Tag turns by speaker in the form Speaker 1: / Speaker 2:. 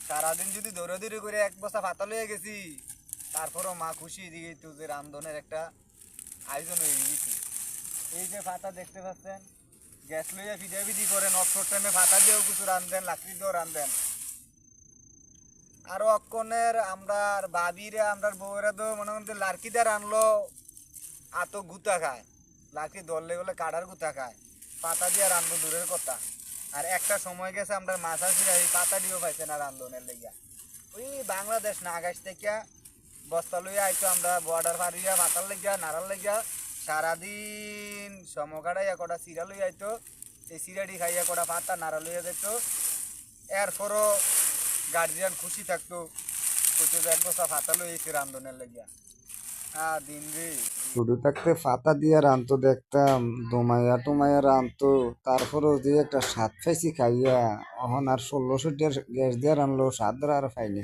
Speaker 1: সারাদিন যদি দৌড়াদৌড়ি করে এক বস্তা ভাতা লইয়া গেছি, তারপরও মা খুশি দিকে তো যে রান্ধনের একটা আয়োজন হয়ে গেছি। এই যে ভাতা দেখতে পাচ্ছেন, গ্যাস লইয়া ভিজা ভিজি করেন, অবসর টাইমে ভাতা দিয়েও কিছু রান্ধেন, লাকড়ি দিয়েও রান্ধেন। আরো অক্ষণের আমরা ভাবিরা আমরা বউরা তো মনে করতে লাড়কি দিয়ে রানলো আত গুতা খায়, লাকড়ি ধরলে বলে কাঠার গুতা খায়, পাতা দিয়ে রান্ধবো দূরের কথা। আর একটা সময় গেছে আমরা মাছ আসিরা এই পাতা দিয়েও পাইছে না রান্ধনের লেগিয়া। ওই বাংলাদেশ নাগাছ থেকে বস্তা লইয়া আইতো আমরা বর্ডার পাড়িয়া ভাতার লেগিয়া নাড়ার লেগিয়া সারাদিন সমকাড়াইয়া কটা চিরা লইয়া আইতো, এই চিরাটি খাইয়া কটা ভাতা নাড়া লইয়া যেত। এরপরও গার্জিয়ান খুশি থাকতো, কইতো যে এক বস্তা ভাতা লইয়েছি রান্ধনের লেগিয়া। দিন রে।
Speaker 2: ছোট থাকতে পাতা দিয়ে রানতো দেখতাম, দমাইয়া টমাইয়া রানতো, তারপরেও যে একটা স্বাদ পাইছি খাইয়া, এখন আর 1600 গ্যাস দিয়ে রানলো স্বাদ আর পাইনি।